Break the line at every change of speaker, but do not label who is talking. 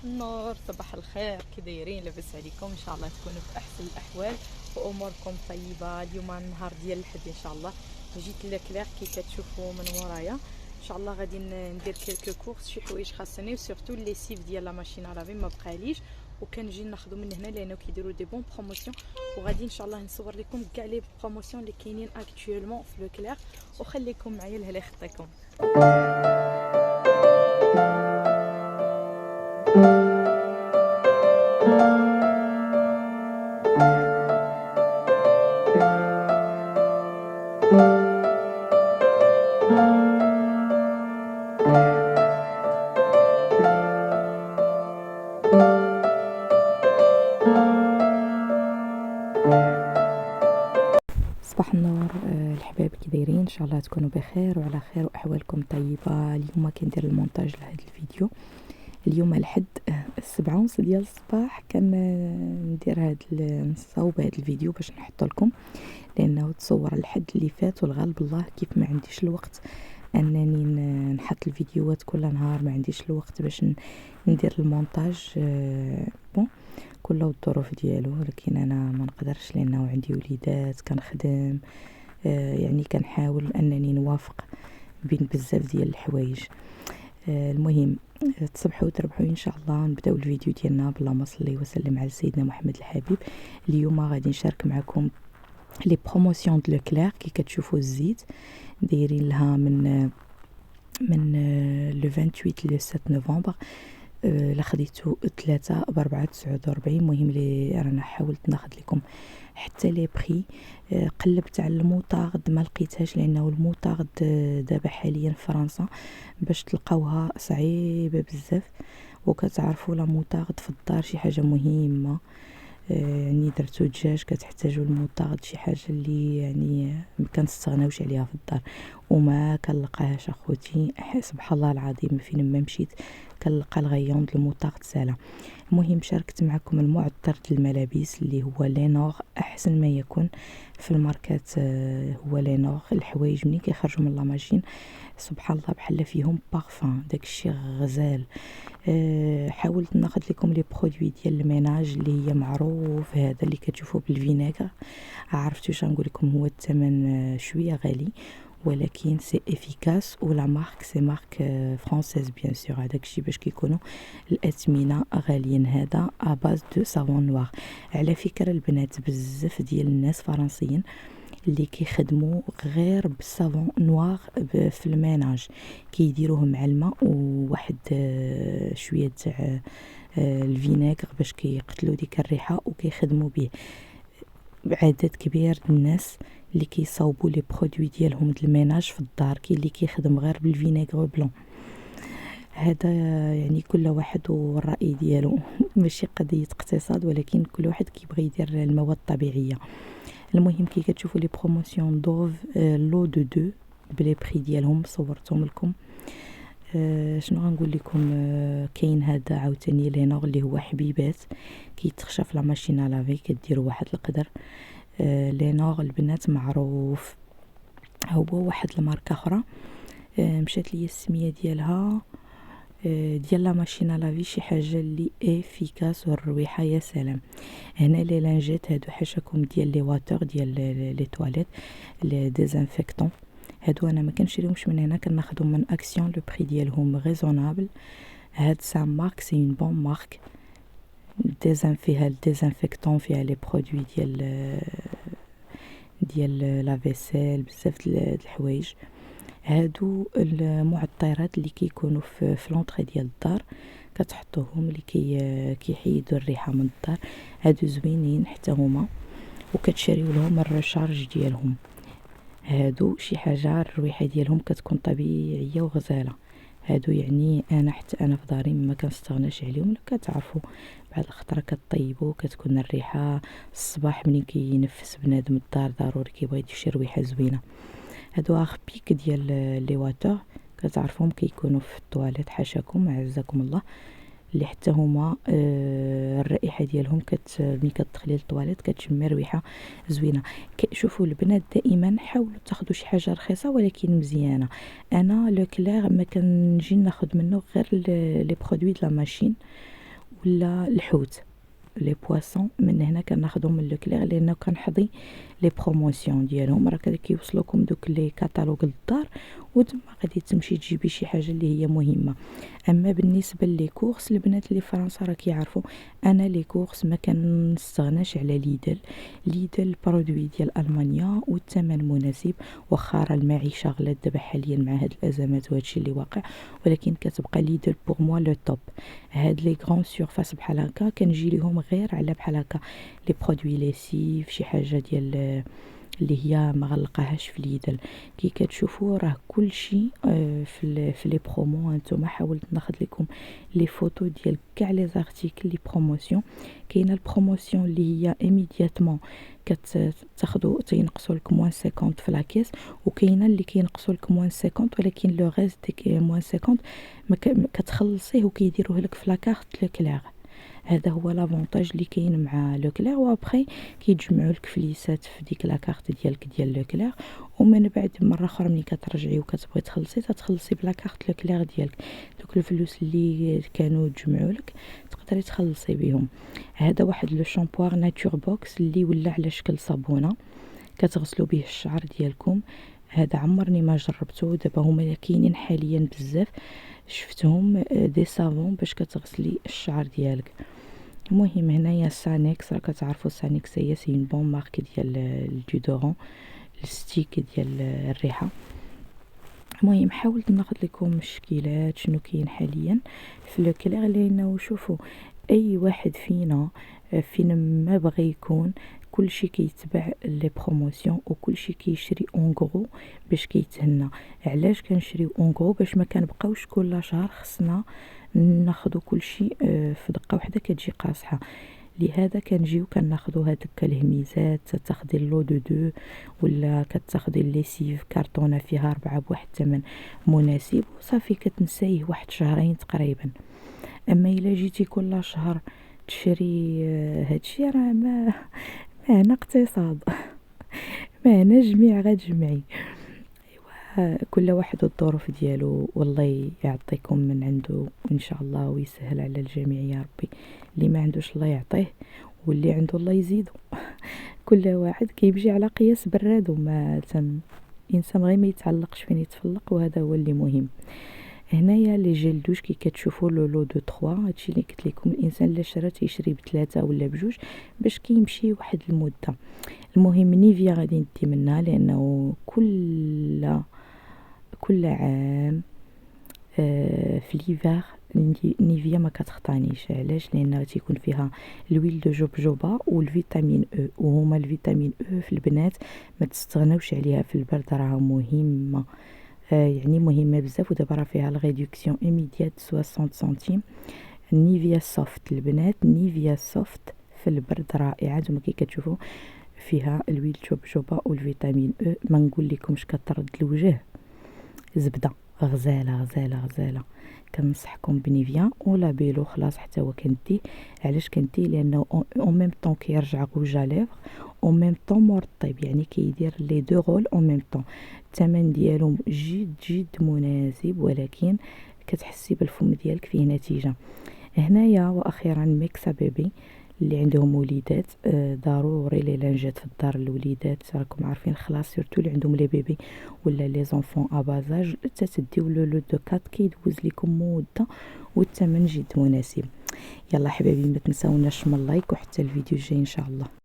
النور، صباح الخير، كي دايرين؟ لاباس عليكم؟ ان شاء الله تكونوا في احسن الاحوال واموركم طيبه. اليوم النهار ديال الحد ان شاء الله. جيت لكلاغ كي كتشوفوا من ورايا. ان شاء الله غادي ندير كيلكو كورس، شي حوايج خاصني وسورتو لي سيف ديال لا ماشين لافي ما بقاليش، وكنجي ناخذو من هنا لانه كيديروا دي بون بروموسيون. وغادي ان شاء الله نصور لكم كاع لي بروموسيون اللي كاينين اكطوالمون في لوكلاغ، وخليكم معايا لهلا خطيكم. صباح النور الحباب، كي دايرين؟ ان شاء الله تكونوا بخير وعلى خير واحوالكم طيبه. اليوم كندير المونتاج لهذا الفيديو. اليوم الحد 7:30 ديال الصباح. كان ندير نصاوب هذا الفيديو باش نحط لكم، لانه تصور الحد اللي فات والغالب الله كيف ما عنديش الوقت انني نحط الفيديوهات كل نهار، ما عنديش الوقت باش ندير المونتاج. بون كل والظروف ديالو، ولكن انا ما نقدرش لانه عندي وليدات كنخدم. يعني كنحاول انني نوافق بين بزاف ديال الحوايج. المهم تصبحوا وتربحوا ان شاء الله. نبداو الفيديو ديالنا باللهم صلي وسلم على سيدنا محمد الحبيب. اليوم غادي نشارك معكم لي بروموسيون د لوكلير. كي كتشوفوا الزيت دايرين لها من لو 28 لو 7 نوفمبر. لا خديتو 3 ب4.49. المهم لي رانا حاولت ناخذ لكم حتى لي بري. قلبت على الموطارد ما لقيتهاش، لانه الموطارد دابا حاليا في فرنسا باش تلقاوها صعيبه بزاف، وكتعرفوا لا موطارد في الدار شي حاجه مهمه. يعني درتو دجاج كتحتاجوا الموطارد، شي حاجه اللي يعني ما كنستغناوش عليها في الدار، وما كنلقاهاش اخوتي. سبحان الله العظيم فين ما مشيت كنلقى الغيون د الموطارد سالا. المهم شاركت معكم المعطر د الملابس اللي هو لينور، احسن ما يكون في الماركات. هو لينور. الحوايج منين كيخرجوا من لا ماشين سبحان الله بحال فيهم بارفان، داكشي غزال. حاولت ناخذ لكم لي برودوي ديال الميناج اللي هي معروف، هذا اللي كتشوفوه بالفينيغر. عرفتوا واش نقول لكم؟ هو الثمن شويه غالي، ولكن سي افيكاس، ولا مارك سي مارك فرانسيز بيان سور. هذاك الشيء باش كيكونوا الاثمنه غاليين. هذا اباز دو سافون نوار. على فكره البنات بزاف ديال الناس فرنسيين اللي كيخدموا غير بالصابون نوار في الميناج، كيديروه مع الماء وواحد شويه تاع الفينيغر باش كيقتلوا ديك الريحه، وكيخدموا به. عدد كبير د الناس اللي كيصاوبوا لي برودوي ديالهم د الميناج في الدار، كاين اللي كيخدم غير بالفينيغر بلون. هذا يعني كل واحد والرأي ديالو ماشي قضيه اقتصاد، ولكن كل واحد كيبغي يدير المواد الطبيعيه. المهم كي كتشوفوا لي بروموسيون دوف لو دو دو بلي بري ديالهم صورتهم لكم. شنو غنقول لكم؟ كاين هذا عاوتاني لينور اللي هو حبيبات كيتخشى في لا ماشين لافي، كديروا واحد القدر. لينور البنات معروف. هو واحد الماركه اخرى مشات لي السميه ديالها ديال لا ماشين لافي، شي حاجه اللي افيكاس والرويحه يا سلام. هنا لي لانجيت هادو حاشاكم ديال لي واتر ديال لي تواليت لي ديزانفيكتون. هادو انا ما كنشريهمش من هنا، كناخذهم من اكسيون. لو بري ديالهم ريزونابل. هاد سان مارك سي اون بون مارك. فيها الديزانفيكتون، فيها لي برودوي ديال لا فيسيل، بزاف د الحوايج. هادو المعطرات اللي كيكونوا في لونطري ديال الدار، كتحطوهم اللي كيحيدوا الريحه من الدار. هادو زوينين حتى هما، وكتشريو لهم الرشارج ديالهم. هادو شي حاجه الرويحه ديالهم كتكون طبيعيه وغزاله. هادو يعني انا حتى انا في داري ما كنستغناش عليهم. كتعرفوا بعد الخطره كطيبوا كتكون الريحه الصباح ملي كينفس بنادم الدار ضروري كيبغي يدير شي رويحه زوينه. هادو اغبيك ديال لي واتر كتعرفوهم كيكونوا في الطواليت حاشاكم عزكم الله، اللي حتى هما الرائحه ديالهم ملي كتدخلي للطواليت كتشمي رويحه زوينه. شوفوا البنات دائما حاولوا تاخذوا شي حاجه رخيصه ولكن مزيانه. انا لوكلير ما كنجي ناخذ منه غير لي برودوي د لا ماشين، ولا الحوت لي بواسون. من هنا كناخذهم من لوكلير لانه كنحظي لي بروموسيون ديالهم. راه كيوصلوكم دوك لي كاتالوج للدار وتما غادي تمشي تجيبي شي حاجه اللي هي مهمه. اما بالنسبه لي كورس البنات اللي فرنسا راه كيعرفوا انا لي كورس ما كنستغناش على ليدل برودوي ديال المانيا والثمن مناسب. واخا راه المعيشه غلات دابا حاليا مع هاد الازمات وهادشي اللي واقع، ولكن كتبقى ليدل بوغ موا لو توب. هاد لي غران سورفاس بحال هكا كنجي ليهم غير على بحال هكا لي برودوي ليسيف، شي حاجه ديال اللي هي ما غلقاهاش في ليدل. كي كتشوفوا راه كلشي في لي برومو. هانتوما حاولت ناخذ لكم لي فوتو ديال كاع لي زارتيكل لي بروموسيون. كاينه البروموسيون اللي هي ايميدياتمون كتاخذوا تينقصوا لكم موان 50 في لاكيس، وكاينه اللي كينقصوا لكم موان 50 ولكن لو ريست ديك موان 50 ما كتخلصيه وكيديروه لك في لاكارت لوكلير. هذا هو لافونتاج اللي كاين مع لوكلير. وابخي كيتجمعوا لك فليسات في ديك لاكارت ديالك ديال لوكلير، ومن بعد مره اخرى ملي كترجعي وكتبغي تخلصي بلاكارت لوكلير ديالك. دوك الفلوس اللي كانوا تجمعوا لك تقدري تخلصي بهم. هذا واحد لو شامبوار ناتور بوكس اللي ولا على شكل صابونه كتغسلوا به الشعر ديالكم. هذا عمرني ما جربته، دابا هما كاينين حاليا بزاف، شفتهم دي صابون باش كتغسلي الشعر ديالك. المهم هنايا سانيكس، راه كتعرفوا سانيكس هي سي اون بون مارك ديال الديودورون الستيك ديال الريحه. المهم حاولت ناخذ لكم الشكيلات شنو كاين حاليا في لوكلير، لانه شوفوا اي واحد فينا فين ما بغى يكون كلشي كيتبع لي بروموسيون وكلشي كيشري اون غرو باش كيتهنى. علاش كنشريو اون غرو؟ باش ما كنبقاوش كل شهر خصنا ناخذوا كلشي في دقه واحده كتجي قاصحه. لهذا كنجيو كناخذوا هذوك الهميزات، تاخدي اللو دو ولا كتاخدي ليسيف كارطونه فيها 4 بواحد الثمن مناسب وصافي كتنسايه واحد شهرين تقريبا. اما الا جيتي كل شهر تشري هادشي راه ما هنا اقتصاد ما هنا جميع غتجمعي. كل واحد والظروف ديالو، والله يعطيكم من عنده ان شاء الله ويسهل على الجميع يا ربي. اللي ما عندوش الله يعطيه واللي عنده الله يزيده. كل واحد كيمشي على قياس برادو، ما الانسان غير ما يتعلقش فين يتفلق، وهذا هو اللي مهم. هنايا لي جيل دوش كي كتشوفوا لو دو 3 هادشي اللي قلت لكم، الانسان الا شرا تيشري بثلاثه ولا بجوج باش كيمشي واحد المده. المهم نيفيا غادي ندي منها لانه كل عام في ليفر نيفيا ما كتخطانيش. علاش؟ لانها تيكون فيها الويل دو جوجوبا والفيتامين او، وهما الفيتامين او في البنات ما تستغناوش عليها في البرد، راه مهمه يعني مهمه بزاف. ودابا راه فيها الريدكسيون ايميديات 60 سنتيم. نيفيا سوفت البنات، نيفيا سوفت في البرد رائعه. نتوما كي كتشوفوا فيها الويل جوجوبا والفيتامين او، ما نقول لكمش كترد الوجه زبده غزاله غزاله غزاله. كنصحكم بنيفيا ولا بيلو خلاص حتى هو كنديه. علاش كنديه؟ لانه اون ميم طون كيرجع غوجا ليفر اون ميم طون مرطب، يعني كيدير لي دو رول اون ميم طون. الثمن ديالو جد مناسب، ولكن كتحسي بالفم ديالك فيه نتيجه. هنايا واخيرا ميكسا بيبي اللي عندهم وليدات، ضروري لي لانجات في الدار الوليدات راكم عارفين خلاص، سورتو اللي عندهم لي بيبي ولا لي زونفون ابازاج تتديو لو دو كات كيدوز لكم مده والثمن جد مناسب. يلا حبايبي ما تنساوناش من اللايك، وحتى الفيديو الجاي ان شاء الله.